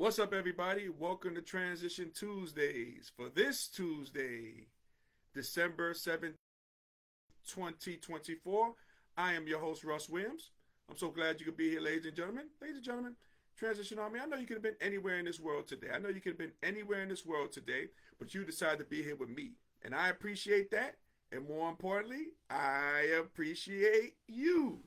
What's up, everybody? Welcome to Transition Tuesdays. For this Tuesday, December 7th, 2024, I am your host, Russ Williams. I'm so glad you could be here, ladies and gentlemen. Ladies and gentlemen, Transition Army, I know you could have been anywhere in this world today. I know you could have been anywhere in this world today, but you decided to be here with me. And I appreciate that. And more importantly, I appreciate you.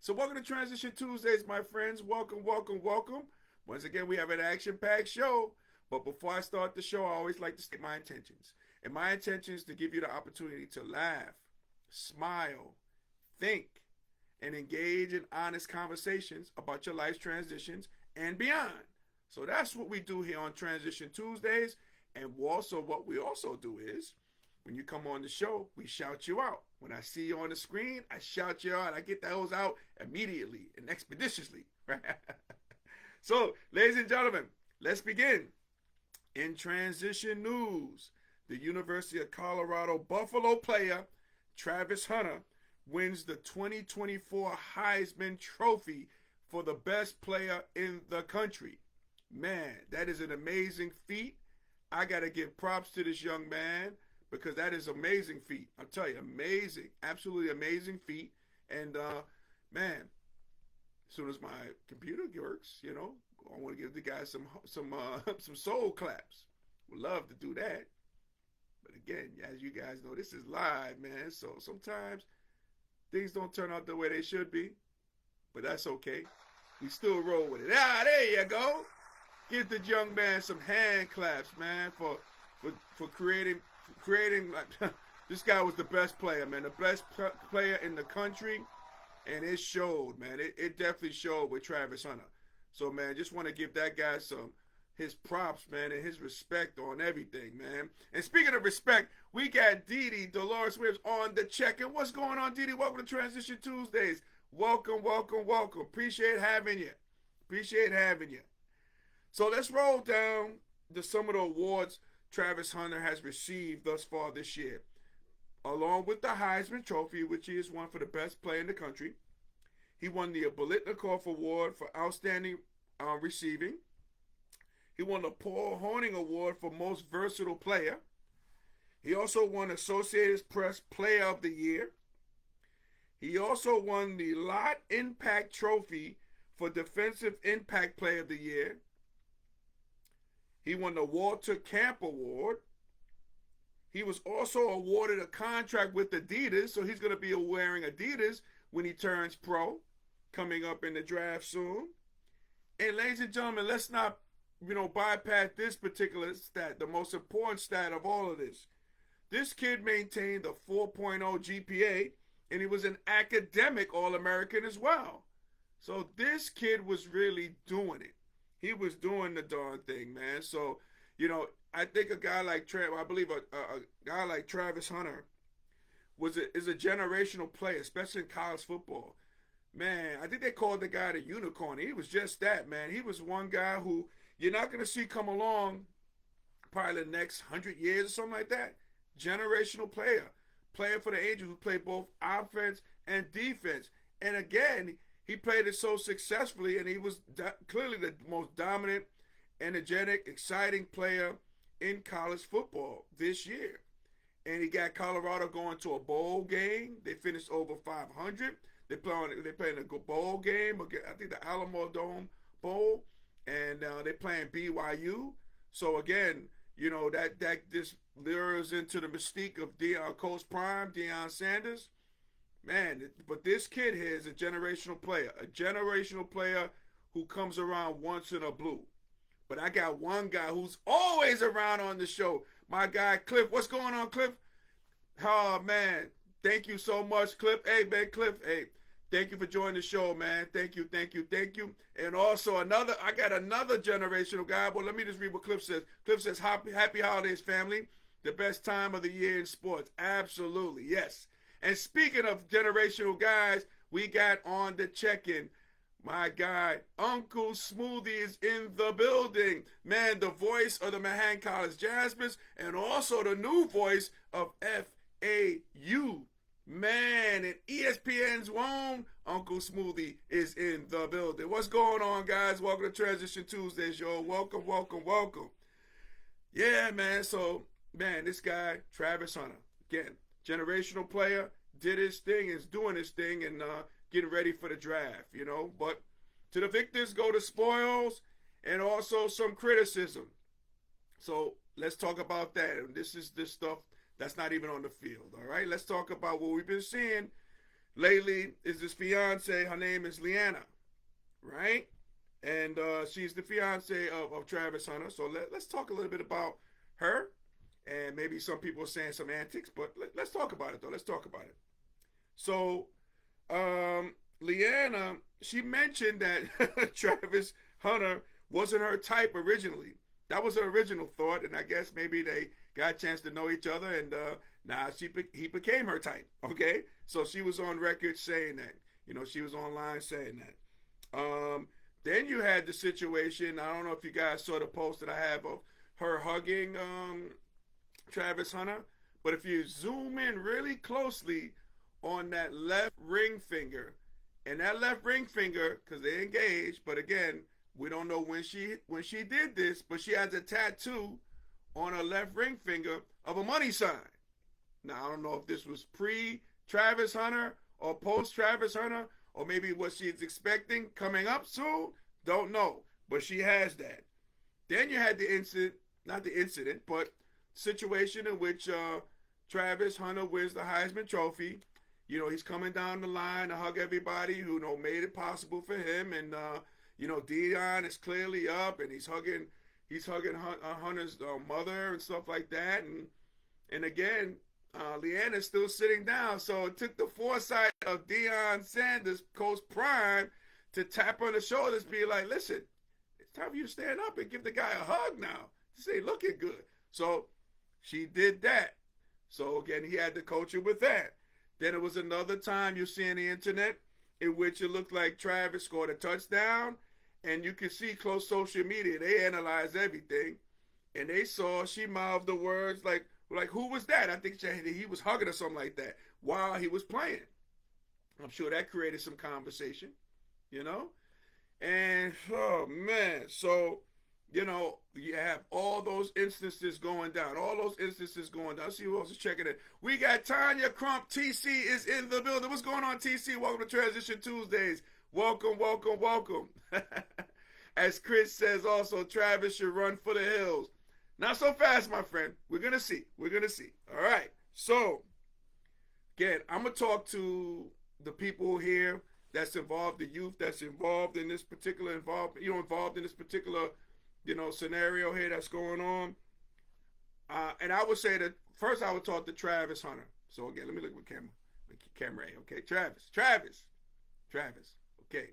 So welcome to Transition Tuesdays, my friends. Welcome, welcome, welcome. Once again, we have an action-packed show. But before I start the show, I always like to state my intentions. And my intention is to give you the opportunity to laugh, smile, think, and engage in honest conversations about your life's transitions and beyond. So that's what we do here on Transition Tuesdays. And also what we also do is, when you come on the show, we shout you out. When I see you on the screen, I shout you out. I get those out immediately and expeditiously. So, ladies and gentlemen, let's begin. In transition news, the University of Colorado Buffalo player Travis Hunter wins the 2024 Heisman Trophy for the best player in the country. Man, that is an amazing feat. I got to give props to this young man because that is amazing feat. I'll tell you, amazing, absolutely amazing feat. And, man, as soon as my computer works, I want to give the guy some soul claps. Would love to do that. But again, as you guys know, this is live, man. So sometimes things don't turn out the way they should be. But that's okay. We still roll with it. Ah, there you go. Give the young man some hand claps, man, for creating like this guy was the best player, man. The best player in the country. And it showed, man. It definitely showed with Travis Hunter. So, man, just want to give that guy his props, man, and his respect on everything, man. And speaking of respect, we got Dee Dolores Williams on the check. And what's going on, Dee? Welcome to Transition Tuesdays. Welcome, welcome, welcome. Appreciate having you. Appreciate having you. So let's roll down some of the awards Travis Hunter has received thus far this year. Along with the Heisman Trophy, which he has won for the best player in the country. He won the Bolitnikoff Award for Outstanding Receiving. He won the Paul Hornung Award for Most Versatile Player. He also won Associated Press Player of the Year. He also won the Lot Impact Trophy for Defensive Impact Player of the Year. He won the Walter Camp Award. He was also awarded a contract with Adidas, so he's going to be wearing Adidas when he turns pro, coming up in the draft soon. And ladies and gentlemen, let's not, bypass this particular stat, the most important stat of all of this. This kid maintained a 4.0 GPA, and he was an academic All-American as well. So this kid was really doing it. He was doing the darn thing, man. So, I think a guy like I believe a guy like Travis Hunter is a generational player, especially in college football. Man, I think they called the guy the unicorn. He was just that, man. He was one guy who you're not going to see come along probably the next 100 years or something like that. Generational player for the Angels who played both offense and defense. And again, he played it so successfully, and he was clearly the most dominant, energetic, exciting player in college football this year. And he got Colorado going to a bowl game. They finished over 500. They playing a good bowl game. I think the Alamo Dome Bowl. And they're playing BYU. So again, that just lures into the mystique of Coach Prime, Deion Sanders. Man, but this kid here is a generational player who comes around once in a blue. But I got one guy who's always around on the show. My guy, Cliff. What's going on, Cliff? Oh, man. Thank you so much, Cliff. Hey, man, Cliff. Hey, thank you for joining the show, man. Thank you. And also I got another generational guy. But let me just read what Cliff says. Cliff says, happy holidays, family. The best time of the year in sports. Absolutely, yes. And speaking of generational guys, we got on the check-in. My guy, Uncle Smoothie is in the building. Man, the voice of the Manhattan College Jasmines and also the new voice of FAU. Man, and ESPN's own Uncle Smoothie is in the building. What's going on, guys? Welcome to Transition Tuesdays, y'all. Welcome, welcome, welcome. Yeah, man. So, man, this guy, Travis Hunter, again, generational player, did his thing, is doing his thing, and getting ready for the draft, you know. But to the victors go the spoils and also some criticism. So let's talk about that. And this is this stuff that's not even on the field. All right. Let's talk about what we've been seeing lately. Is this fiance? Her name is Leanna, right? And she's the fiance of Travis Hunter. So let's talk a little bit about her. And maybe some people are saying some antics, but let's talk about it though. Let's talk about it. So, Leanna, she mentioned that Travis Hunter wasn't her type originally. That was her original thought, and I guess maybe they got a chance to know each other, and now he became her type. Okay, so she was on record saying that. You know, she was online saying that. Then you had the situation. I don't know if you guys saw the post that I have of her hugging Travis Hunter, but if you zoom in really closely on that left ring finger, and that left ring finger, because they engaged, but again, we don't know when she did this, but she has a tattoo on her left ring finger of a money sign. Now I don't know if this was pre-Travis Hunter or post-Travis Hunter, or maybe what she's expecting coming up soon. Don't know, but she has that. Then you had the incident, not the incident, but situation in which Travis Hunter wins the Heisman Trophy. You know, he's coming down the line to hug everybody who made it possible for him, and Dion is clearly up, and he's hugging Hunter's mother and stuff like that, and again, Leanna's still sitting down. So it took the foresight of Deion Sanders, Coach Prime, to tap her on the shoulders, be like, "Listen, it's time for you to stand up and give the guy a hug now. This ain't looking good." So she did that. So again, he had to coach her with that. Then it was another time you see on the internet in which it looked like Travis scored a touchdown, and you could see close social media. They analyzed everything, and they saw she mouthed the words like who was that? I think he was hugging or something like that while he was playing. I'm sure that created some conversation, you know? And, oh, man. So, you have all those instances going down. See who else is checking it. We got Tanya Crump. TC is in the building. What's going on, TC? Welcome to Transition Tuesdays. Welcome, welcome, welcome. As Chris says also, Travis should run for the hills. Not so fast, my friend. We're going to see. All right. So, again, I'm going to talk to the people here that's involved, the youth that's involved in this particular, scenario here that's going on. And I would say that first I would talk to Travis Hunter. So, again, let me look at the camera. Okay, Travis. Okay.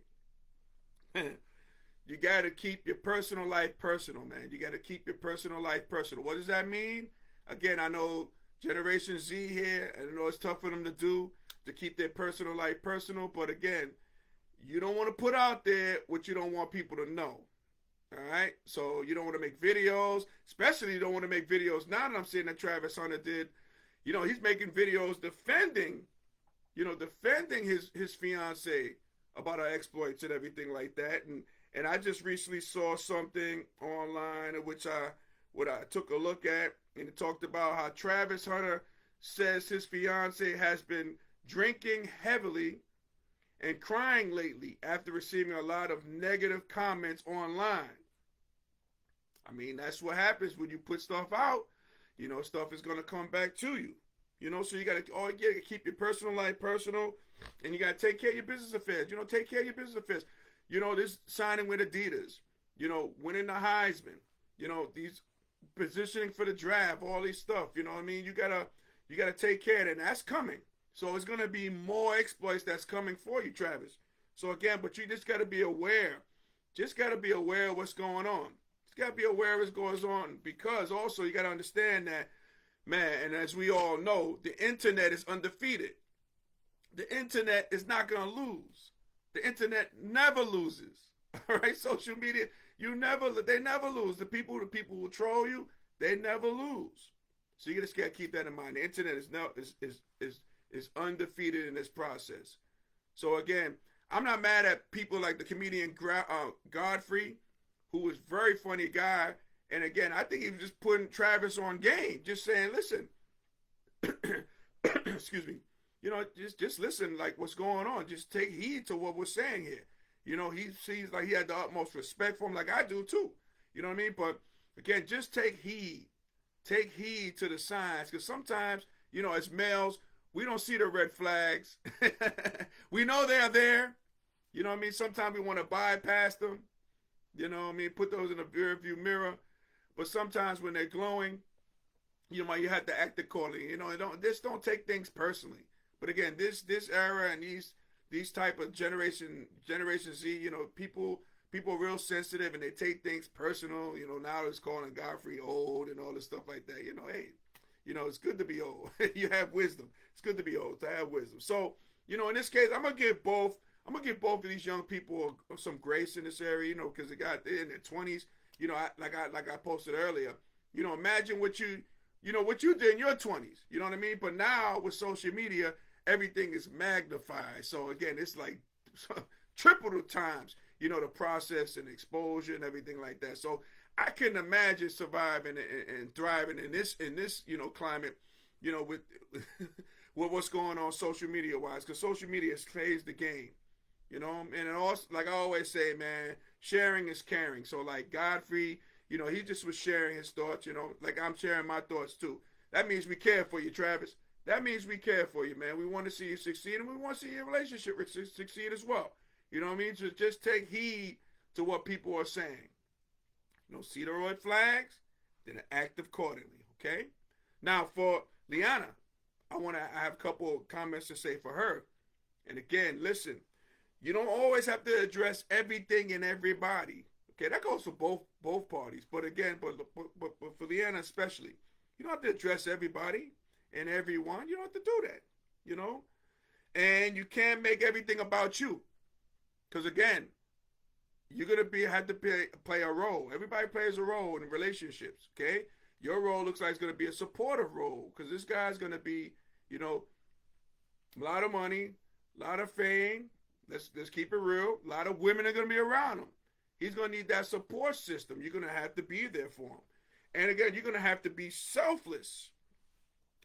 You got to keep your personal life personal, man. You got to keep your personal life personal. What does that mean? Again, I know Generation Z here, and I know it's tough for them to keep their personal life personal. But again, you don't want to put out there what you don't want people to know. All right? So you don't want to make videos, especially you don't want to make videos now that I'm seeing that Travis Hunter did. He's making videos defending his fiance about her exploits and everything like that. And I just recently saw something online in which I took a look at, and it talked about how Travis Hunter says his fiance has been drinking heavily and crying lately after receiving a lot of negative comments online. I mean, that's what happens when you put stuff out. Stuff is going to come back to you. So you got to keep your personal life personal, and you got to take care of your business affairs. Take care of your business affairs. This signing with Adidas, winning the Heisman, these positioning for the draft, all these stuff, you gotta take care of it, and that's coming. So it's gonna be more exploits that's coming for you, Travis. So again, but you just gotta be aware. Just gotta be aware of what's going on. Just gotta be aware of what's going on, because also you gotta understand that, man, and as we all know, the internet is undefeated. The internet is not gonna lose. The internet never loses. All right, social media, they never lose. The people who troll you, they never lose. So you just gotta keep that in mind. The internet is is undefeated in this process. So again, I'm not mad at people like the comedian Godfrey, who was a very funny guy. And again, I think he was just putting Travis on game, just saying, listen, excuse me, just listen, like what's going on. Just take heed to what we're saying here. He seems like he had the utmost respect for him, like I do too. You know what I mean? But again, just take heed. Take heed to the signs, because sometimes, as males, we don't see the red flags. We know they're there. You know what I mean? Sometimes we want to bypass them. You know what I mean? Put those in a rear view mirror. But sometimes when they're glowing, you have to act accordingly. Don't take things personally. But again, this era and these type of Generation Z, people real sensitive and they take things personal. Now it's calling Godfrey old and all this stuff like that. Hey, it's good to be old. You have wisdom. It's good to be old, to have wisdom. So, in this case, I'm gonna give both of these young people some grace in this area, because they got in their 20s. Like I posted earlier. Imagine what you did in your 20s. You know what I mean? But now with social media, everything is magnified. So again, it's like triple the times, the process and exposure and everything like that. So I couldn't imagine surviving and thriving in this climate, with with what's going on social media wise, because social media plays the game. And it also, like I always say, man, sharing is caring. So like Godfrey, he just was sharing his thoughts, like I'm sharing my thoughts too. That means we care for you, Travis. That means we care for you, man. We want to see you succeed, and we want to see your relationship succeed as well. You know what I mean? So just take heed to what people are saying. See the red flags, then act accordingly, okay? Now for Liana, I have a couple of comments to say for her. And again, listen, you don't always have to address everything and everybody. Okay, that goes for both parties. But again, but for Liana especially, you don't have to address everybody and everyone. You don't have to do that, And you can't make everything about you. Because again, you're going to have to play a role. Everybody plays a role in relationships, okay? Your role looks like it's going to be a supportive role, because this guy's going to be, a lot of money, a lot of fame. Let's keep it real. A lot of women are going to be around him. He's going to need that support system. You're going to have to be there for him. And again, you're going to have to be selfless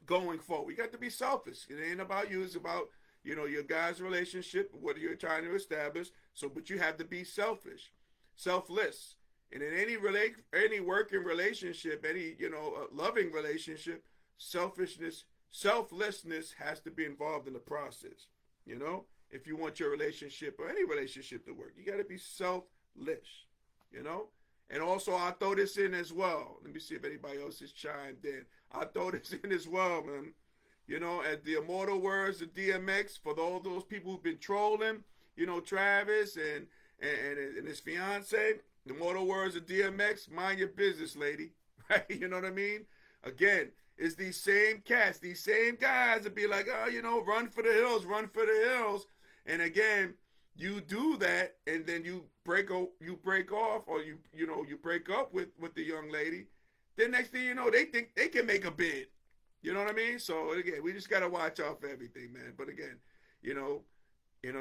going forward. You got to be selfish. It ain't about you. It's about, your guys' relationship, what you're trying to establish. But you have to be selfish, selfless. And in any working relationship, any, loving relationship, selflessness has to be involved in the process, If you want your relationship or any relationship to work, you got to be selfless, And also, I'll throw this in as well. Let me see if anybody else has chimed in. I'll throw this in as well, man. At the immortal words of DMX, for all those people who've been trolling, Travis and his fiance, the immortal words of DMX, mind your business, lady. Right? You know what I mean? Again, it's these same cats, these same guys that be like, oh, run for the hills, run for the hills. And again, you do that, and then you break off, or you break up with the young lady. Then next thing you know, they think they can make a bid. You know what I mean? So again, we just gotta watch out for everything, man. But again, you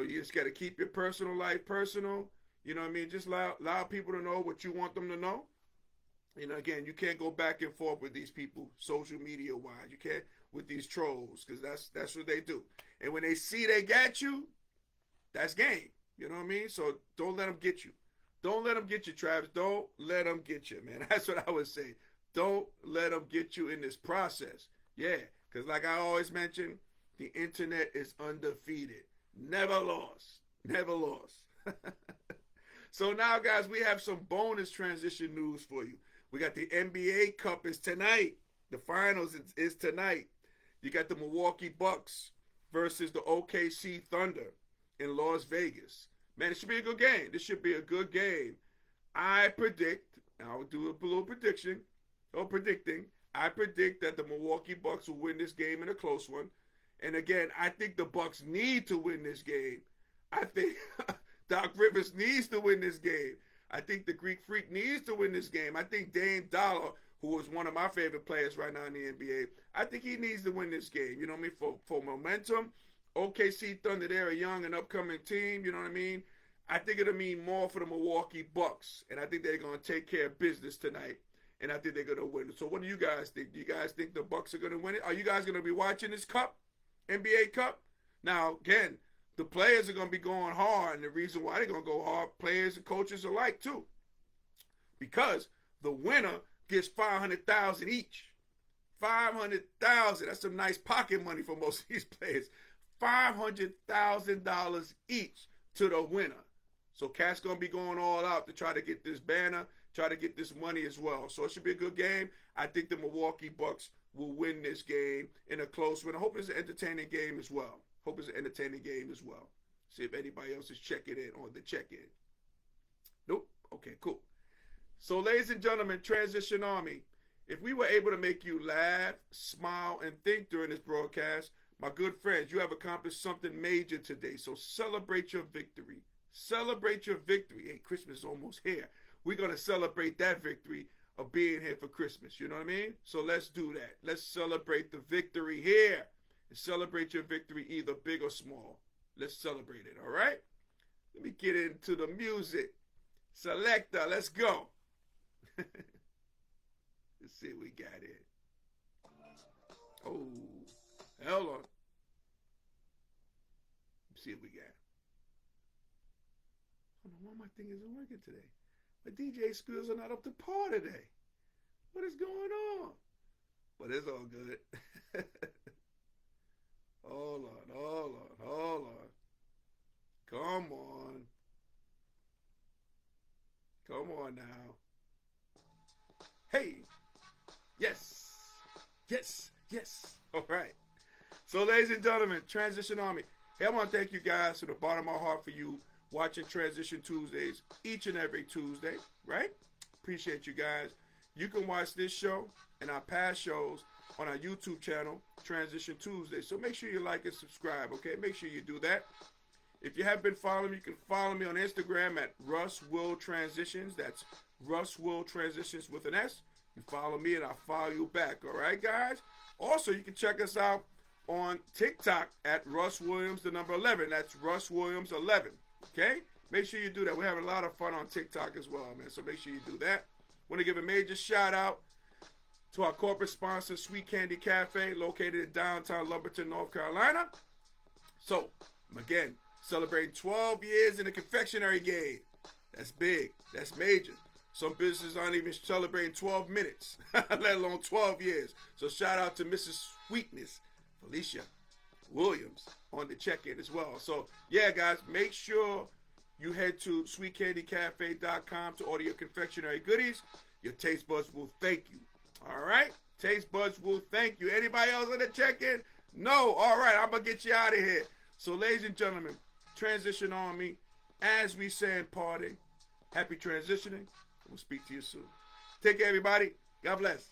just gotta keep your personal life personal. You know what I mean? Just allow people to know what you want them to know. Again, you can't go back and forth with these people, social media wise. You can't with these trolls, because that's what they do. And when they see they got you, that's game. You know what I mean? So don't let them get you. Don't let them get you, Travis. Don't let them get you, man. That's what I would say. Don't let them get you in this process. Yeah, because like I always mention, the internet is undefeated. Never lost. Never lost. So now, guys, we have some bonus transition news for you. We got the NBA Cup is tonight. The finals is tonight. You got the Milwaukee Bucks versus the OKC Thunder in Las Vegas. Man, it should be a good game. This should be a good game. I predict, I'll do a little prediction, I predict that the Milwaukee Bucks will win this game in a close one. And again, I think the Bucks need to win this game. I think Doc Rivers needs to win this game. I think the Greek Freak needs to win this game. I think Dame Dollar, who is one of my favorite players right now in the NBA. I think he needs to win this game. You know what I mean? For momentum. OKC Thunder, they're a young and upcoming team. You know what I mean? I think it'll mean more for the Milwaukee Bucks, and I think they're going to take care of business tonight, and I think they're going to win it. So what do you guys think? Do you guys think the Bucks are going to win it? Are you guys going to be watching this cup, NBA Cup? Now, again, the players are going to be going hard, and the reason why they're going to go hard, players and coaches alike too, because the winner gets $500,000 each. $500,000. That's some nice pocket money for most of these players. $500,000 each to the winner. So Cat's going to be going all out to try to get this banner, try to get this money as well. So it should be a good game. I think the Milwaukee Bucks will win this game in a close win. I hope it's an entertaining game as well. See if anybody else is checking in on the check-in. Nope. Okay, cool. So ladies and gentlemen, Transition Army, if we were able to make you laugh, smile, and think during this broadcast, my good friends, you have accomplished something major today. So celebrate your victory. Celebrate your victory. Hey, Christmas is almost here. We're going to celebrate that victory of being here for Christmas. You know what I mean? So let's do that. Let's celebrate the victory here. And celebrate your victory either big or small. Let's celebrate it, all right? Let me get into the music. Selector, let's go. Let's see what we got here. Oh, hold on. Let's see what we got. I don't know why my thing isn't working today. My DJ skills are not up to par today. What is going on? But it's all good. Hold on. Come on now. Hey. Yes. All right. So, ladies and gentlemen, Transition Army. Hey, I want to thank you guys from the bottom of my heart for you watching Transition Tuesdays each and every Tuesday, right? Appreciate you guys. You can watch this show and our past shows on our YouTube channel, Transition Tuesday. So make sure you like and subscribe, okay? Make sure you do that. If you haven't been following me, you can follow me on Instagram at Russ Will Transitions. That's Russ Will Transitions with an S. You follow me and I'll follow you back, all right, guys? Also, you can check us out on TikTok at Russ Williams, the number 11. That's Russ Williams 11, okay? Make sure you do that. We're having a lot of fun on TikTok as well, man, so make sure you do that. Want to give a major shout-out to our corporate sponsor, Sweet Candy Cafe, located in downtown Lumberton, North Carolina. So, again, celebrating 12 years in the confectionery game. That's big. That's major. Some businesses aren't even celebrating 12 minutes, let alone 12 years. So shout out to Mrs. Sweetness, Felicia Williams, on the check-in as well. So, yeah, guys, make sure you head to sweetcandycafe.com to order your confectionery goodies. Your taste buds will thank you. All right? Taste buds will thank you. Anybody else on the check-in? No? All right, I'm going to get you out of here. So, ladies and gentlemen, Transition Army, as we say in parting, happy transitioning. We'll speak to you soon. Take care, everybody. God bless.